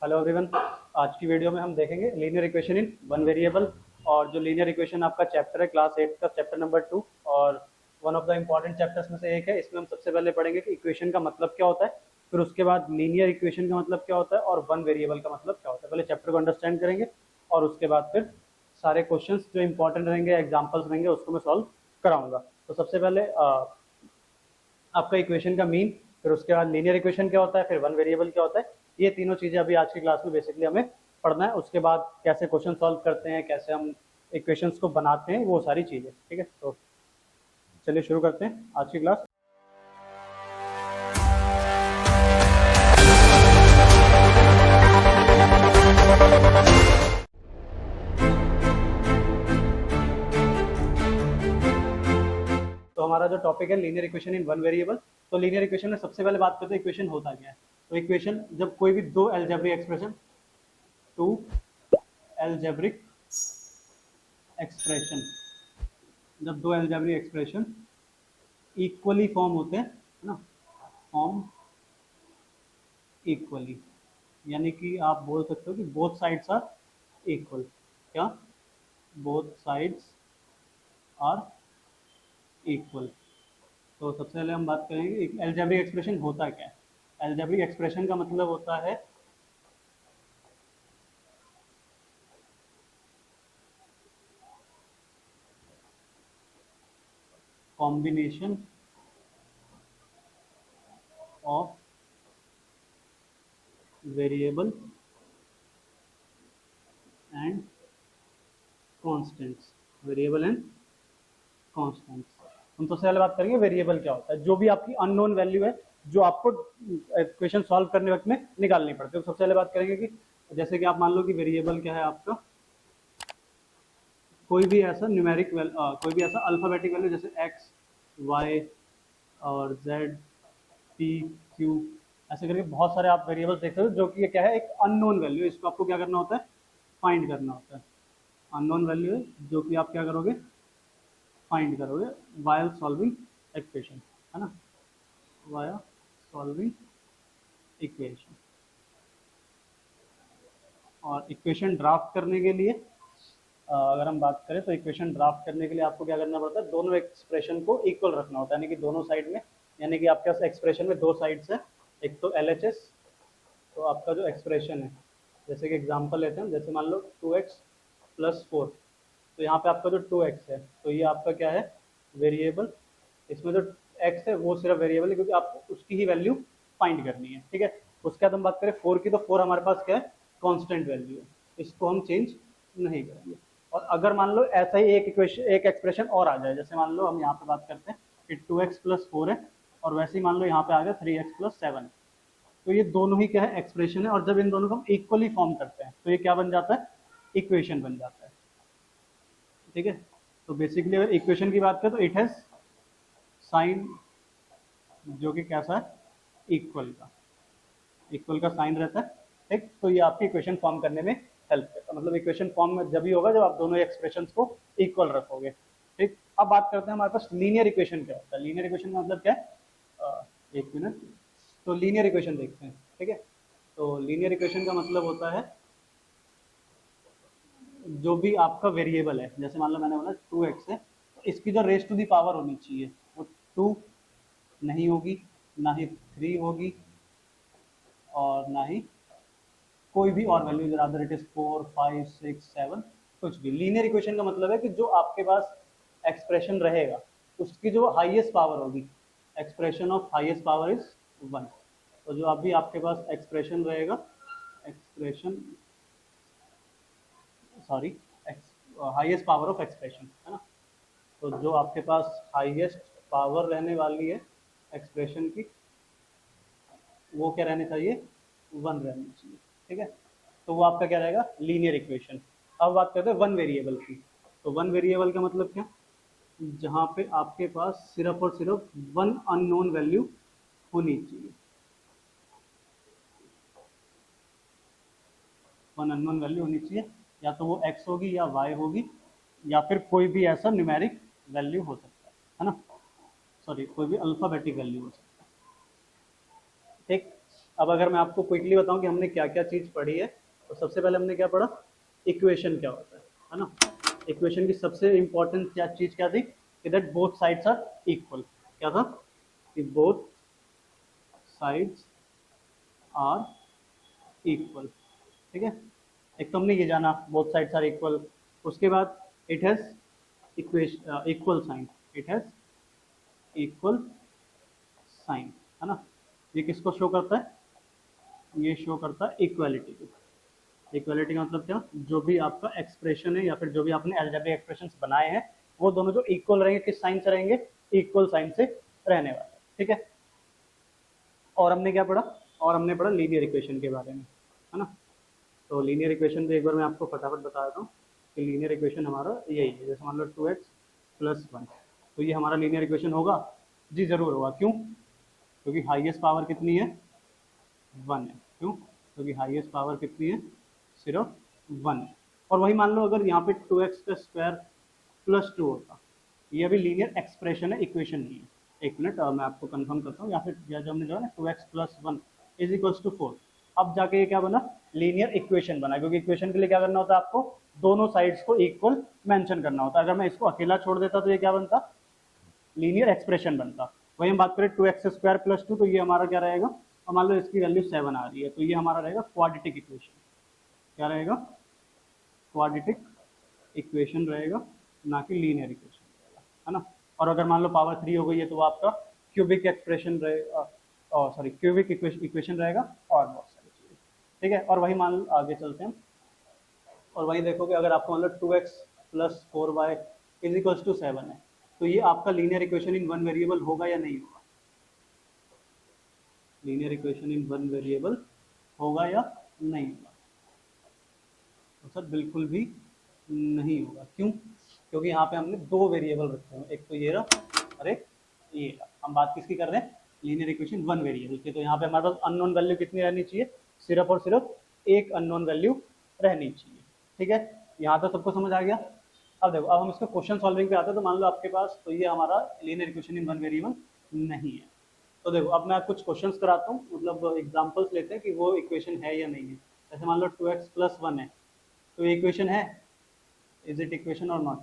Hello everyone. आज की video में हम देखेंगे linear equation in one variable. और जो लीनियर इक्वेशन आपका चैप्टर है क्लास 8 का चैप्टर नंबर 2 और one of the important chapters में से एक है। इसमें हम सबसे पहले पढ़ेंगे कि इक्वेशन का मतलब क्या होता है, फिर उसके बाद लीनियर इक्वेशन का मतलब क्या होता है और वन वेरिएबल का मतलब क्या होता है। पहले चैप्टर को अंडरस्टैंड करेंगे और उसके बाद फिर सारे क्वेश्चंस जो इंपॉर्टेंट रहेंगे, एग्जाम्पल्स रहेंगे, उसको मैं सॉल्व कराऊंगा। तो सबसे पहले आपका इक्वेशन का मीन, फिर उसके बाद लीनियर इक्वेशन क्या होता है, फिर वन वेरिएबल क्या होता है। ये तीनों चीज़ें अभी आज की क्लास में बेसिकली हमें पढ़ना है। उसके बाद कैसे क्वेश्चन सॉल्व करते हैं, कैसे हम इक्वेशंस को बनाते हैं, वो सारी चीज़ें। ठीक है, तो चलिए शुरू करते हैं आज की क्लास। तो हमारा जो टॉपिक है linear equation in one variable. तो लीनियर इक्वेशन में सबसे पहले बात करते हैं इक्वेशन होता क्या है। तो इक्वेशन जब कोई भी दो algebraic expression, two algebraic expression, जब दो एल्जेब्रिक एक्सप्रेशन इक्वली फॉर्म होते हैं, है ना, फॉर्म इक्वली, यानी कि आप बोल सकते हो कि बोथ साइड्स आर इक्वल। क्या? Both sides are equal. तो सबसे पहले हम बात करेंगे एल्जेब्रिक एक्सप्रेशन होता क्या है। एल्जेब्रिक एक्सप्रेशन का मतलब होता है combination of variable and constants, variable and constants. हम सबसे पहले बात करेंगे वेरिएबल क्या होता है। जो भी आपकी अननोन वैल्यू है, जो आपको इक्वेशन सॉल्व करने वक्त में निकालनी पड़ती है। तो सबसे पहले बात करेंगे कि जैसे कि आप मान लो कि वेरिएबल क्या है आपका, कोई भी ऐसा न्यूमेरिक कोई भी ऐसा अल्फाबेटिक वैल्यू, जैसे एक्स, वाई और जेड, पी, क्यू, ऐसे करके बहुत सारे आप वेरिएबल्स देख सकते हो, जो कि ये क्या है, एक अननोन वैल्यू है। इसको आपको क्या करना होता है, फाइंड करना होता है। अननोन वैल्यू है जो कि आप क्या करोगे, फाइंड करोगे वाया सॉल्विंग इक्वेशन, है ना, वाया सॉल्विंग इक्वेशन। और इक्वेशन ड्राफ्ट करने के लिए अगर हम बात करें तो इक्वेशन ड्राफ्ट करने के लिए आपको क्या करना पड़ता है, दोनों एक्सप्रेशन को इक्वल रखना होता है, यानी कि दोनों साइड में, यानी कि आपके पास एक्सप्रेशन में दो साइड्स है। एक तो LHS, तो आपका जो एक्सप्रेशन है, जैसे कि एग्जांपल लेते हैं, जैसे मान लो 2x + 4। तो यहाँ पे आपका जो 2x है, तो ये आपका क्या है, वेरिएबल। इसमें जो x है वो सिर्फ वेरिएबल है, क्योंकि आपको उसकी ही वैल्यू फाइंड करनी है। ठीक है, उसके बाद हम बात करें 4 की, तो 4 हमारे पास क्या है, कांस्टेंट वैल्यू है, इसको हम चेंज नहीं करेंगे। और अगर मान लो ऐसा ही एक इक्वेशन, एक एक्सप्रेशन और आ जाए, जैसे मान लो हम यहाँ पे बात करते हैं कि 2x + 4 है, और वैसे ही मान लो यहाँ पे आ गया 3x + 7। तो ये दोनों ही क्या है, एक्सप्रेशन है। और जब इन दोनों को हम इक्वली फॉर्म करते हैं तो ये क्या बन जाता है, इक्वेशन बन जाता है। ठीक है, तो बेसिकली अगर इक्वेशन की बात करें तो इट हैज साइन, जो कि कैसा है, इक्वल का, इक्वल का साइन रहता है। ठीक, तो ये आपकी इक्वेशन फॉर्म करने में हेल्प करता है। मतलब इक्वेशन फॉर्म में जब भी होगा जब आप दोनों एक्सप्रेशन को इक्वल रखोगे। ठीक, अब बात करते हैं हमारे पास लीनियर इक्वेशन क्या होता है। लीनियर इक्वेशन का मतलब क्या है, एक मिनट, तो लीनियर इक्वेशन देखते हैं। ठीक है, तो लीनियर इक्वेशन का मतलब होता है जो भी आपका वेरिएबल है, जैसे मान लो मैंने बोला 2x है, तो इसकी जो रेस टू दी पावर होनी चाहिए वो 2 नहीं होगी, ना ही 3 होगी, और ना ही कोई भी और वैल्यू, अदर इट इज 4, 5, 6, 7, कुछ भी। लीनियर इक्वेशन का मतलब है कि जो आपके पास एक्सप्रेशन रहेगा उसकी जो हाईएस्ट पावर होगी, expression of highest power is 1। तो जो अभी आपके पास एक्सप्रेशन रहेगा, expression, sorry, highest power of expression, है ना, तो जो आपके पास हाईएस्ट पावर रहने वाली है एक्सप्रेशन की, वो क्या रहनी चाहिए, 1 रहनी चाहिए। ठीक है, तो वो आपका क्या रहेगा, लीनियर इक्वेशन। अब बात करते हैं वन वेरिएबल की। तो वन वेरिएबल का मतलब क्या, जहाँ पे आपके पास सिर्फ और सिर्फ वन अननोन वैल्यू होनी चाहिए, वन अननोन वैल्यू होनी चाहिए, या तो वो x होगी या y होगी, या फिर कोई भी ऐसा न्यूमेरिक वैल्यू हो सकता है ना, सॉरी, कोई भी अल्फाबेटिक वैल्यू हो सकता है। ठीक, अब अगर मैं आपको क्विकली बताऊं कि हमने क्या क्या चीज़ पढ़ी है, तो सबसे पहले हमने क्या पढ़ा, इक्वेशन क्या होता है ना। इक्वेशन की सबसे इंपॉर्टेंट क्या चीज़ क्या थी कि that both sides are equal. क्या था कि बोथ साइड्स आर इक्वल। ठीक है, एक तो हमने ये जाना बोथ साइड्स आर इक्वल। उसके बाद it has equation equal sign, it has equal sign, है ना। ये किसको शो करता है, ये शो करता है इक्वालिटी को। इक्वालिटी का मतलब क्या, जो भी आपका एक्सप्रेशन है या फिर जो भी आपने अलजेब्रिक एक्सप्रेशंस बनाए हैं वो दोनों जो इक्वल रहेंगे, किस साइन से रहेंगे, इक्वल साइन से रहने वाले। ठीक है, और हमने क्या पढ़ा, और हमने पढ़ा लीनियर इक्वेशन के बारे में, है ना। तो लीनियर इक्वेशन भी एक बार मैं आपको फटाफट बता देता हूँ कि लीनियर इक्वेशन हमारा यही है। जैसे मान लो 2x+1, तो ये हमारा लीनियर इक्वेशन होगा, जी जरूर होगा। क्यों, क्योंकि हाईएस्ट पावर कितनी है, 1 है। क्यों, क्योंकि हाईएस्ट पावर कितनी है, सिर्फ 1 है। और वही मान लो अगर यहाँ पे 2x² + 2 होता, ये अभी लीनियर एक्सप्रेशन है, इक्वेशन नहीं है। एक मिनट मैं आपको कंफर्म करता हूँ, या फिर जो हमने जो है ना 2x+1 = 4, अब जाके ये क्या बना, लीनियर इक्वेशन बना। क्योंकि इक्वेशन के लिए क्या करना होता है, आपको दोनों साइड्स को इक्वल मेंशन करना होता है। अगर मैं इसको अकेला छोड़ देता तो ये क्या बनता, लीनियर एक्सप्रेशन बनता। वही हम बात करें 2x² + 2, तो ये हमारा क्या रहेगा, और मान लो इसकी वैल्यू 7 आ रही है, तो ये हमारा रहेगा क्वाड्रेटिक इक्वेशन। क्या रहेगा, क्वाड्रेटिक इक्वेशन रहेगा, ना कि लीनियर इक्वेशन रहेगा, है ना। और अगर मान लो पावर 3 हो गई है तो वो आपका क्यूबिक एक्सप्रेशन रहेगा, सॉरी क्यूबिक इक्वेशन रहेगा, और बहुत सारी चीज़ें। ठीक है, और वही मान लो आगे चलते हैं, और वही देखोगे अगर आपको मान लो 2x + 4y = 7 है, तो ये आपका linear equation in one variable होगा या नहीं होगा, linear equation in one variable होगा या नहीं होगा, तो सर बिल्कुल भी नहीं होगा। क्यों, क्योंकि यहाँ पे हमने दो वेरिएबल रखे हैं, एक तो ये रहा और एक ये रहा। हम बात किसकी कर रहे हैं, लीनियर इक्वेशन वन वेरिएबल की। तो यहाँ पे हमारे पास अननोन वैल्यू कितनी रहनी चाहिए, सिर्फ और सिर्फ एक अननोन वैल्यू रहनी चाहिए। ठीक है, यहाँ तक सबको समझ आ गया। अब देखो, अब हम इसको क्वेश्चन सॉल्विंग पे आते हैं। तो मान लो आपके पास, तो ये हमारा linear equation in one variable नहीं है। तो देखो अब मैं कुछ क्वेश्चंस कराता हूँ, मतलब एग्जांपल्स लेते हैं कि वो इक्वेशन है या नहीं है। जैसे मान लो 2x+1 है, तो ये इक्वेशन है, इज इट इक्वेशन और नॉट,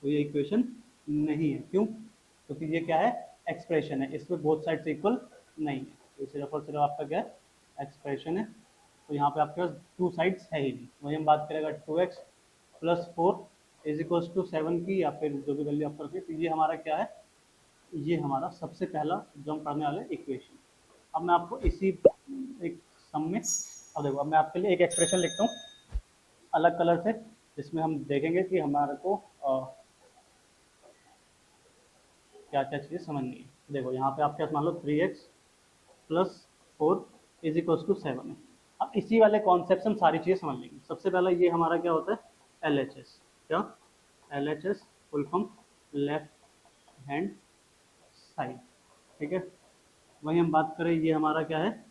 तो ये इक्वेशन नहीं है। क्यों, क्योंकि ये क्या है, एक्सप्रेशन है, इसमें बोथ साइड्स इक्वल नहीं है। तो सिर्फ और सिर्फ आपका क्या है, एक्सप्रेशन है। तो यहाँ पे आपके पास टू साइड्स है ही नहीं। वही हम बात करेगा 2x+4 = 7 की, या फिर जो भी वैल्यू आप रखें, तो ये हमारा क्या है, ये हमारा सबसे पहला जो हम पढ़ने वाले इक्वेशन। अब मैं आपको इसी एक सम में, अब देखो अब मैं आपके लिए एक एक्सप्रेशन लिखता हूँ अलग कलर से, जिसमें हम देखेंगे कि हमारे को क्या क्या चीज़ें समझनी है। देखो यहाँ पे आपके पास मान लो 3x+4 = 7 है। अब इसी वाले कॉन्सेप्ट से हम सारी चीज़ें समझ लेंगे। सबसे पहला ये हमारा क्या होता है, LHS। क्या, LHS full form left hand side. ठीक है, वही हम बात करें, ये हमारा क्या है,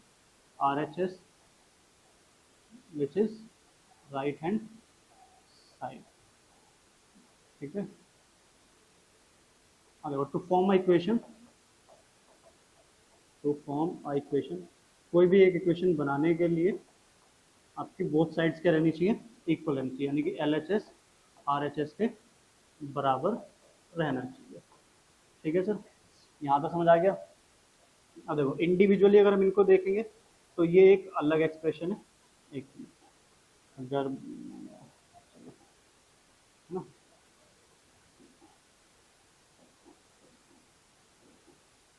RHS which is right hand side. ठीक है, अगर to form equation, to form equation, कोई भी एक इक्वेशन बनाने के लिए आपकी बोथ साइड्स क्या रहनी चाहिए, इक्वल रहनी चाहिए, यानी कि LHS RHS के बराबर रहना चाहिए। ठीक है सर, यहाँ तक समझ आ गया। अब देखो इंडिविजुअली अगर हम इनको देखेंगे तो ये एक अलग एक्सप्रेशन है। एक मिनट, अगर है ना,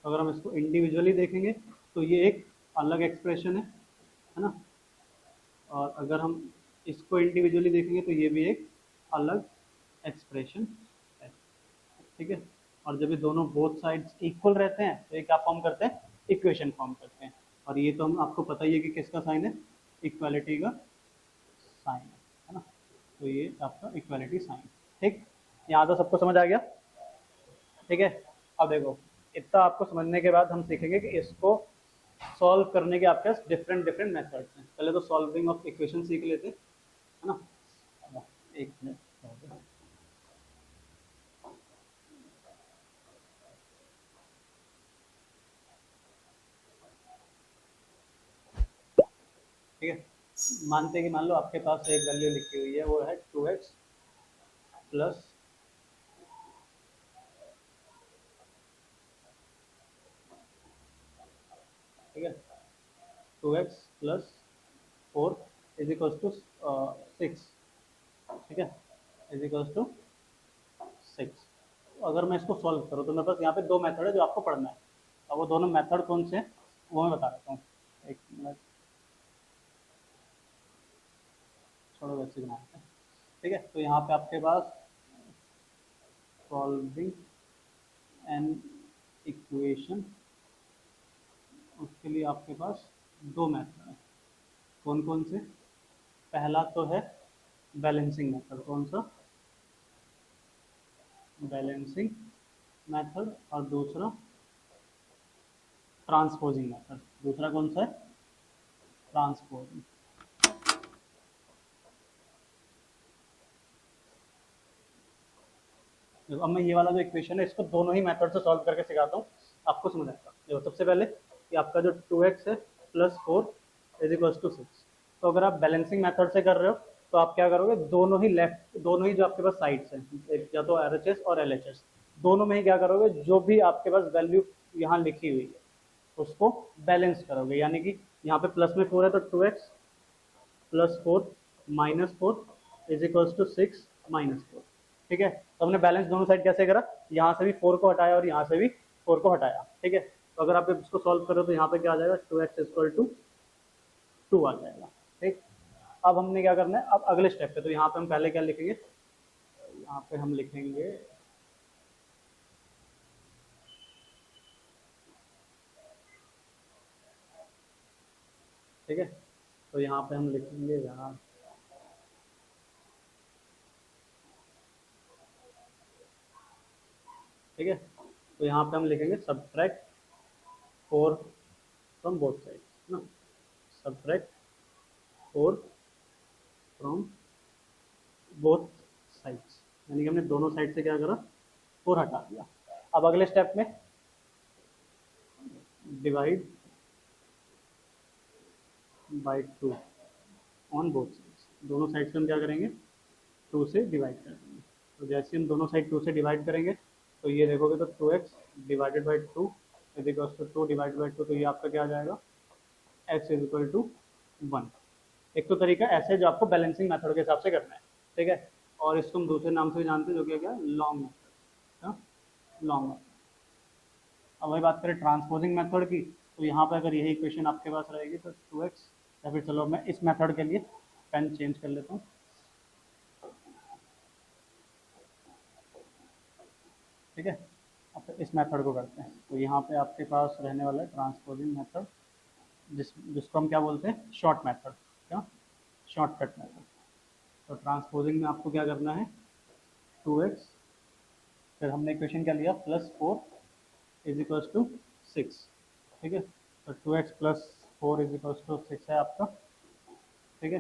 अगर हम इसको इंडिविजुअली देखेंगे तो ये एक अलग एक्सप्रेशन है ना। और अगर हम इसको इंडिविजुअली देखेंगे तो ये भी एक अलग एक्सप्रेशन है। ठीक है, और जब ये दोनों बोथ साइड्स इक्वल रहते हैं तो ये क्या फॉर्म करते हैं, इक्वेशन फॉर्म करते हैं। और ये तो हम आपको पता ही है कि किसका साइन है, इक्वालिटी का साइन है ना। तो ये आपका इक्वालिटी साइन। ठीक, यहाँ तो सबको समझ आ गया। ठीक है, अब देखो इतना आपको समझने के बाद हम सीखेंगे कि इसको सॉल्व करने के आपके पास डिफरेंट डिफरेंट मेथड्स हैं। पहले तो सॉल्विंग ऑफ इक्वेशन सीख लेते हैं, है ना। एक मिनट, ठीक है, मानते हैं कि मान लो आपके पास एक वैल्यू लिखी हुई है, वो है 2x प्लस, ठीक है, 2x plus 4 is equal to 6, ठीक है, इज इक्वल टू 6। अगर मैं इसको सॉल्व करूँ तो मेरे पास यहाँ पे दो मेथड है जो आपको पढ़ना है। अब वो दोनों मेथड कौन से हैं वो मैं बता देता हूँ। एक मिनट, छोड़ो वैसे बना देते हैं। ठीक है, तो यहाँ पे आपके पास सॉल्विंग एन इक्वेशन, उसके लिए आपके पास दो मेथड है। कौन कौन से? पहला तो है बैलेंसिंग मेथड। कौन सा? Balancing method. और दूसरा ट्रांसपोजिंग मेथड। दूसरा कौन सा है? ट्रांसपोजिंग। देखो अब मैं ये वाला जो इक्वेशन है इसको दोनों ही मेथड से सॉल्व करके सिखाता हूँ, आपको समझ आएगा। देखो सबसे पहले कि आपका जो 2x है प्लस 4 इज इक्वल टू 6, तो अगर आप बैलेंसिंग मेथड से कर रहे हो तो आप क्या करोगे, दोनों ही लेफ्ट, दोनों ही जो आपके पास साइड्स हैं, एक या तो RHS और LHS, दोनों में ही क्या करोगे, जो भी आपके पास वैल्यू यहाँ लिखी हुई है उसको बैलेंस करोगे। यानी कि यहाँ पे प्लस में 4 है तो 2x plus 4 minus 4 is equal to 6 minus 4। ठीक है, तो हमने बैलेंस दोनों साइड कैसे करा, यहाँ से भी 4 को हटाया और यहाँ से भी 4 को हटाया। ठीक है, तो अगर आप इसको सॉल्व करो तो यहाँ पे क्या आ जाएगा, 2x इक्वल टू 2 आ जाएगा। ठीक, अब हमने क्या करना है, अब अगले स्टेप पे, तो यहाँ पे हम पहले क्या लिखेंगे, यहाँ पे हम लिखेंगे ठीक है, तो यहाँ पे हम लिखेंगे यहाँ, ठीक है, तो यहाँ पे हम लिखेंगे सब्ट्रैक्ट 4 फ्रॉम बोथ साइड ना, सब्ट्रैक्ट 4 फ्रॉम बोथ साइड्स, यानी कि हमने दोनों साइड से क्या करा, 4 हटा दिया। अब अगले स्टेप में divide by 2 on both sides, दोनों साइड से हम क्या करेंगे, 2 से डिवाइड कर देंगे। तो जैसे हम दोनों साइड 2 से डिवाइड करेंगे तो ये देखोगे तो 2x divided by 2 is equal to 2 divide by 2, तो ये आपका क्या आ जाएगा, x इज इक्वल टू 1। एक तो तरीका ऐसे जो आपको बैलेंसिंग मेथड के हिसाब से करना है। ठीक है, और इसको हम दूसरे नाम से भी जानते हैं जो कि क्या, लॉन्ग मेथड, लॉन्ग मेथड। अब वही बात करें ट्रांसपोजिंग मेथड की, तो यहाँ पे अगर यही इक्वेशन आपके पास रहेगी तो 2x, या फिर चलो मैं इस मेथड के लिए पेन चेंज कर लेता हूँ। ठीक है, अब इस मेथड को करते हैं, तो यहाँ पे आपके पास रहने वाला है ट्रांसपोजिंग मेथड, जिसको हम क्या बोलते हैं, शॉर्ट मेथड, क्या, शॉर्टकट मेथड। तो ट्रांसपोजिंग में आपको क्या करना है, 2x, फिर हमने इक्वेशन क्या लिया, प्लस 4 इज इक्वल टू 6। ठीक है, तो 2x plus 4 is equal to 6 है आपका। ठीक है,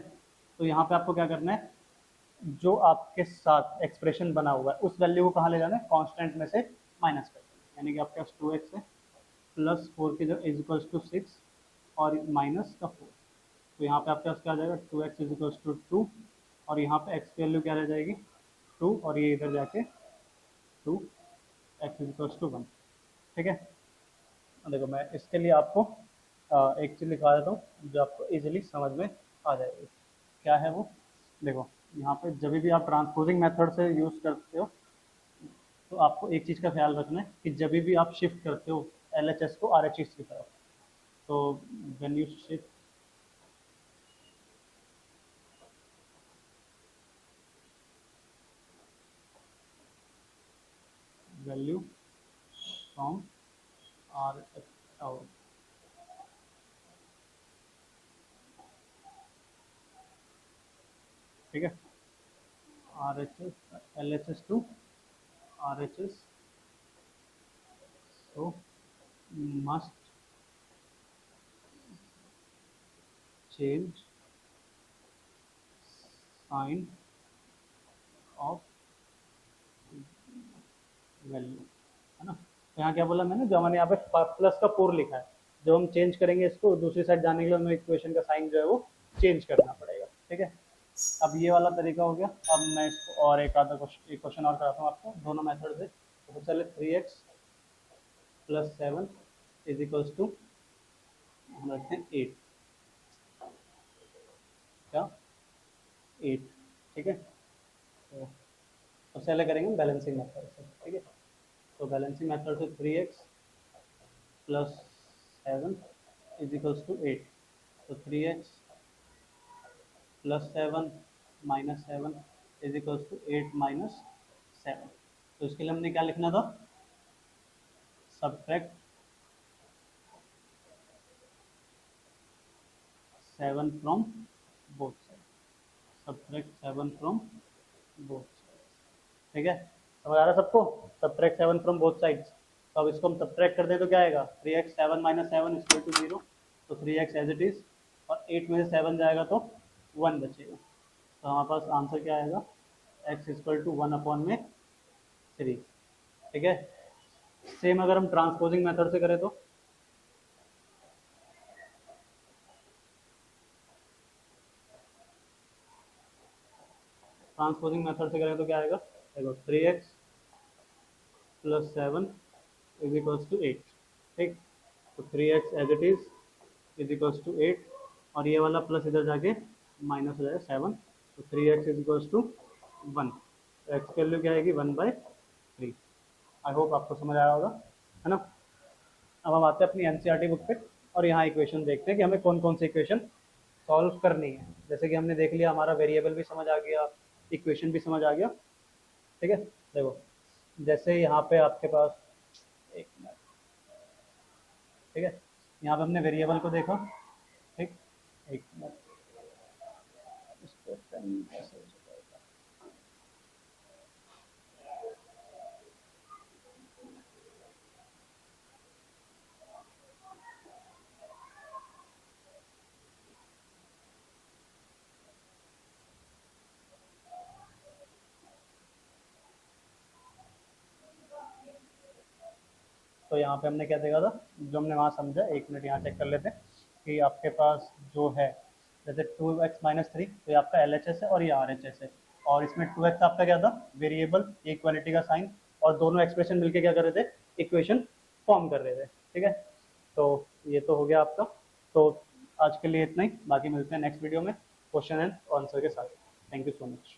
तो यहाँ पे आपको क्या करना है, जो आपके साथ एक्सप्रेशन बना हुआ है उस वैल्यू को कहाँ ले जाना है, कांस्टेंट में से माइनस कर देना, यानी कि आपके पास 2x है प्लस 4 की जगह इज इक्वल टू 6 और माइनस का 4, तो यहाँ पे आपके पास क्या आ जाएगा, 2x इज इक्वल टू 2, और यहाँ पे x की वैल्यू क्या रह जाएगी, 2, और ये इधर जाके 2, x इज इक्वल टू 1। ठीक है, देखो मैं इसके लिए आपको एक चीज़ लिखवा देता हूँ जो आपको इजीली समझ में आ जाएगी। क्या है वो, देखो यहाँ पे जब भी आप ट्रांसपोजिंग मेथड से यूज़ करते हो तो आपको एक चीज़ का ख्याल रखना है कि जब भी आप शिफ्ट करते हो LHS को RHS की तरफ, तो when you shift value from RH, ठीक है, RHS LHS to RHS, so must change sign of value, है ना। तो यहाँ क्या बोला मैंने, जो मैंने यहाँ पे प्लस का 4 लिखा है, जब हम चेंज करेंगे इसको दूसरी साइड जाने के लिए हमें इक्वेशन का साइन जो है वो चेंज करना पड़ेगा। ठीक है, अब ये वाला तरीका हो गया। अब मैं इसको और एक आधा क्वेश्चन और कराता हूँ आपको दोनों मेथड से। तो चले 3x plus 7 is equals to हम रखते हैं 8, क्या 8। ठीक है, तो सबसे पहले करेंगे बैलेंसिंग मेथड से। ठीक है, तो बैलेंसिंग मेथड से 3x plus 7 is equals to 8। तो 3x plus 7 minus 7 is equals to 8 minus 7। तो इसके लिए हमने क्या लिखना था, subtract 7 from both side, subtract 7 from both side. ठीक है, समझ आ रहा है सबको, सब्ट्रैक्ट 7 फ्रॉम बोथ साइड्स। तो अब इसको हम सब्ट्रैक्ट कर दें तो क्या आएगा, 3x 7 माइनस 7 इक्वल टू 0। तो 3x एज इट इज, और 8 में से 7 जाएगा तो 1 बचेगा। तो हमारे पास आंसर क्या आएगा, x इक्वल टू 1 अपॉन में 3। ठीक है, सेम अगर हम ट्रांसपोजिंग मेथड से करें तो ट्रांसपोजिंग मेथड से करें तो क्या आएगा, देखो 3x plus 7 is equals to 8। ठीक, तो 3x as it is equals to 8, और ये वाला प्लस इधर जाके माइनस हो जाएगा 7। तो 3x इज इक्वल्स टू 1। तो x की वैल्यू क्या आएगी, 1/3। आई होप आपको समझ आया होगा, है ना। अब हम आते हैं अपनी एनसीईआरटी बुक पे, और यहाँ इक्वेशन देखते हैं कि हमें कौन कौन सी इक्वेशन सॉल्व करनी है। जैसे कि हमने देख लिया, हमारा वेरिएबल भी समझ आ गया, इक्वेशन भी समझ आ गया। ठीक है, देखो जैसे यहाँ पे आपके पास, एक मिनट, ठीक है, यहाँ पे हमने वेरिएबल को देखा। ठीक, एक मिनट, इस पे पेन कैसे हो जाएगा। तो यहाँ पे हमने क्या देखा था, जो हमने वहाँ समझा, एक मिनट यहाँ चेक कर लेते हैं कि आपके पास जो है, जैसे 2x माइनस 3, तो ये आपका LHS है और ये RHS है। और इसमें 2x आपका क्या था, वेरिएबल, इक्वालिटी का साइन, और दोनों एक्सप्रेशन मिलके क्या कर रहे थे, इक्वेशन फॉर्म कर रहे थे। ठीक है, तो ये तो हो गया आपका। तो आज के लिए इतना ही, बाकी मिलते हैं नेक्स्ट वीडियो में क्वेश्चन एंड आंसर के साथ। Thank you so much.